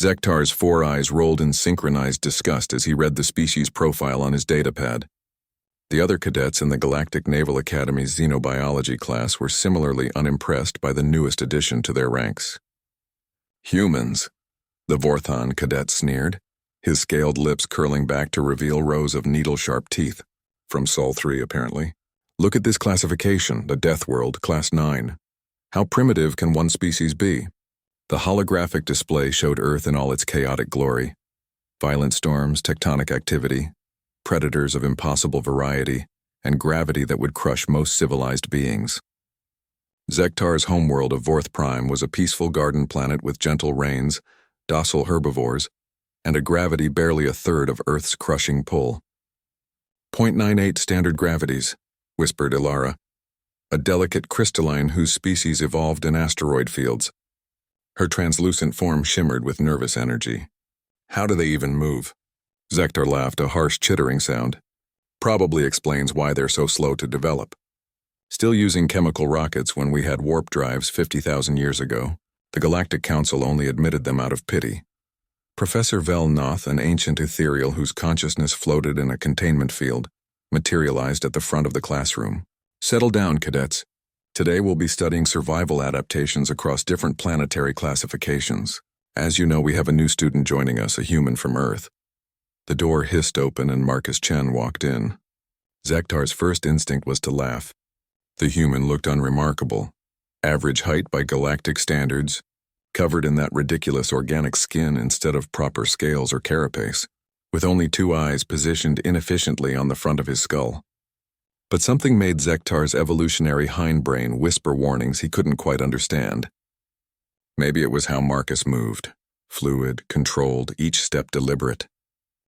Zektar's four eyes rolled in synchronized disgust as he read the species profile on his datapad. The other cadets in the Galactic Naval Academy's xenobiology class were similarly unimpressed by the newest addition to their ranks. Humans, the Vorthon cadet sneered, his scaled lips curling back to reveal rows of needle-sharp teeth. From Sol 3, apparently. Look at this classification, the Deathworld, Class 9. How primitive can one species be? The holographic display showed Earth in all its chaotic glory. Violent storms, tectonic activity, predators of impossible variety, and gravity that would crush most civilized beings. Zektar's homeworld of Vorth Prime was a peaceful garden planet with gentle rains, docile herbivores, and a gravity barely a third of Earth's crushing pull. 0.98 standard gravities, whispered Ilara, a delicate crystalline whose species evolved in asteroid fields. Her translucent form shimmered with nervous energy. How do they even move? Zektar laughed, a harsh chittering sound. Probably explains why they're so slow to develop. Still using chemical rockets when we had warp drives 50,000 years ago, the Galactic Council only admitted them out of pity. Professor Vel Noth, an ancient ethereal whose consciousness floated in a containment field, materialized at the front of the classroom. Settle down, cadets. Today we'll be studying survival adaptations across different planetary classifications. As you know, we have a new student joining us, a human from Earth. The door hissed open and Marcus Chen walked in. Zektar's first instinct was to laugh. The human looked unremarkable. Average height by galactic standards, covered in that ridiculous organic skin instead of proper scales or carapace, with only two eyes positioned inefficiently on the front of his skull. But something made Zektar's evolutionary hindbrain whisper warnings he couldn't quite understand. Maybe it was how Marcus moved, fluid, controlled, each step deliberate.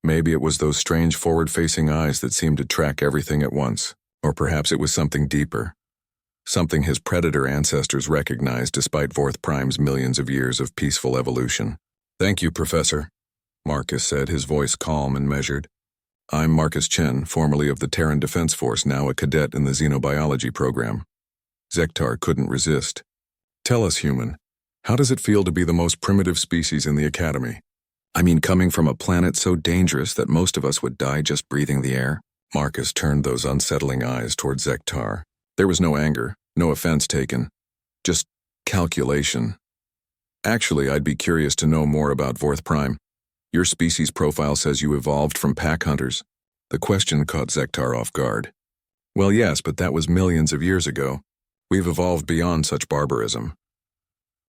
Maybe it was those strange forward-facing eyes that seemed to track everything at once, or perhaps it was something deeper. Something his predator ancestors recognized despite Vorth Prime's millions of years of peaceful evolution. "Thank you, Professor," Marcus said, his voice calm and measured. "I'm Marcus Chen, formerly of the Terran Defense Force, now a cadet in the xenobiology program." Zektar couldn't resist. "Tell us, human, how does it feel to be the most primitive species in the Academy? I mean, coming from a planet so dangerous that most of us would die just breathing the air?" Marcus turned those unsettling eyes toward Zektar. There was no anger, no offense taken, just calculation. "Actually, I'd be curious to know more about Vorth Prime. Your species profile says you evolved from pack hunters." The question caught Zektar off guard. "Well, yes, but that was millions of years ago. We've evolved beyond such barbarism."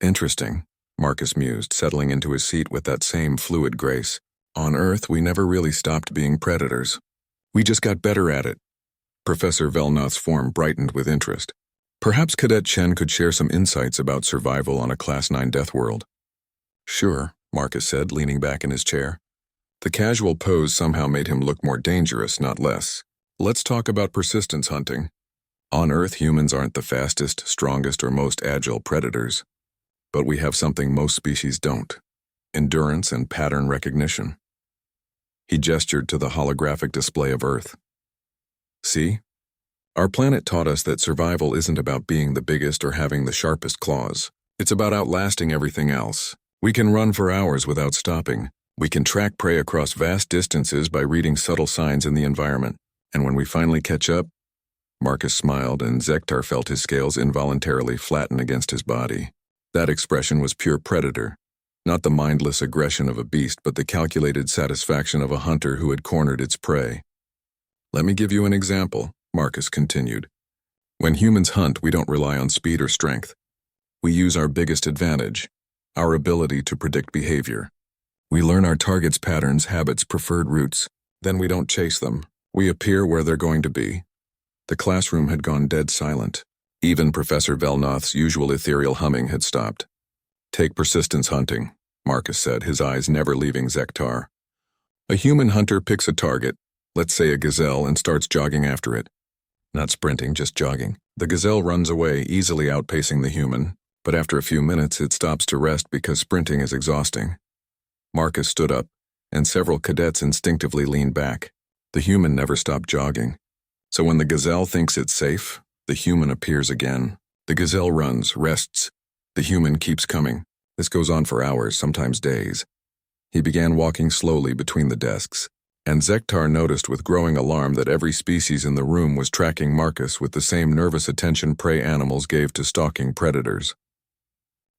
"Interesting," Marcus mused, settling into his seat with that same fluid grace. "On Earth, we never really stopped being predators. We just got better at it." Professor Velnoth's form brightened with interest. Perhaps Cadet Chen could share some insights about survival on a Class 9 Deathworld. "Sure," Marcus said, leaning back in his chair. The casual pose somehow made him look more dangerous, not less. "Let's talk about persistence hunting. On Earth, humans aren't the fastest, strongest, or most agile predators. But we have something most species don't: endurance and pattern recognition." He gestured to the holographic display of Earth. "See? Our planet taught us that survival isn't about being the biggest or having the sharpest claws. It's about outlasting everything else. We can run for hours without stopping. We can track prey across vast distances by reading subtle signs in the environment. And when we finally catch up..." Marcus smiled, and Zektar felt his scales involuntarily flatten against his body. That expression was pure predator. Not the mindless aggression of a beast, but the calculated satisfaction of a hunter who had cornered its prey. "Let me give you an example," Marcus continued. "When humans hunt, we don't rely on speed or strength. We use our biggest advantage, our ability to predict behavior. We learn our target's patterns, habits, preferred routes. Then we don't chase them. We appear where they're going to be." The classroom had gone dead silent. Even Professor Velnoth's usual ethereal humming had stopped. "Take persistence hunting," Marcus said, his eyes never leaving Zektar. "A human hunter picks a target, let's say a gazelle, and starts jogging after it. Not sprinting, just jogging. The gazelle runs away, easily outpacing the human, but after a few minutes it stops to rest because sprinting is exhausting." Marcus stood up, and several cadets instinctively leaned back. The human never stopped jogging. So when the gazelle thinks it's safe, the human appears again. The gazelle runs, rests. The human keeps coming. This goes on for hours, sometimes days. He began walking slowly between the desks, and Zektar noticed with growing alarm that every species in the room was tracking Marcus with the same nervous attention prey animals gave to stalking predators.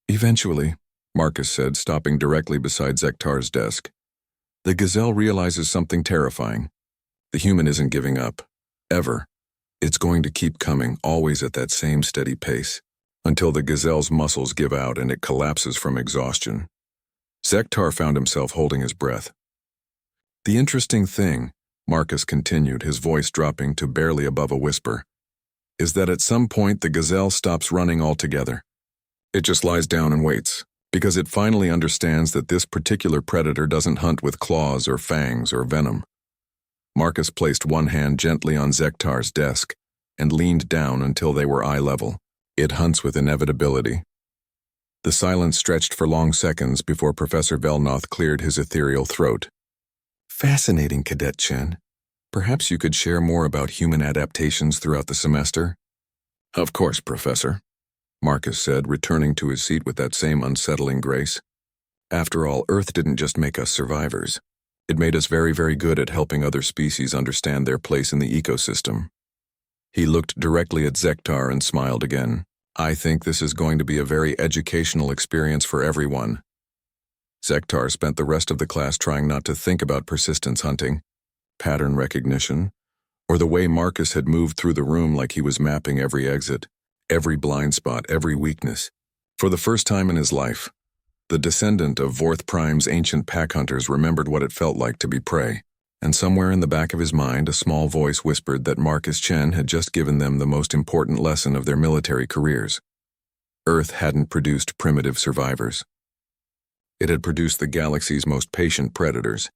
Eventually, Marcus said, stopping directly beside Zektar's desk, the gazelle realizes something terrifying. The human isn't giving up. Ever. It's going to keep coming, always at that same steady pace, until the gazelle's muscles give out and it collapses from exhaustion. Zektar found himself holding his breath. The interesting thing, Marcus continued, his voice dropping to barely above a whisper, is that at some point the gazelle stops running altogether. It just lies down and waits, because it finally understands that this particular predator doesn't hunt with claws or fangs or venom. Marcus placed one hand gently on Zektar's desk and leaned down until they were eye level. It hunts with inevitability. The silence stretched for long seconds before Professor Velnoth cleared his ethereal throat. Fascinating, Cadet Chen. Perhaps you could share more about human adaptations throughout the semester? Of course, Professor, Marcus said, returning to his seat with that same unsettling grace. After all, Earth didn't just make us survivors. It made us very, very good at helping other species understand their place in the ecosystem. He looked directly at Zektar and smiled again. I think this is going to be a very educational experience for everyone. Zektar spent the rest of the class trying not to think about persistence hunting, pattern recognition, or the way Marcus had moved through the room like he was mapping every exit, every blind spot, every weakness. For the first time in his life, the descendant of Vorth Prime's ancient pack hunters remembered what it felt like to be prey, and somewhere in the back of his mind a small voice whispered that Marcus Chen had just given them the most important lesson of their military careers. Earth hadn't produced primitive survivors. It had produced the galaxy's most patient predators.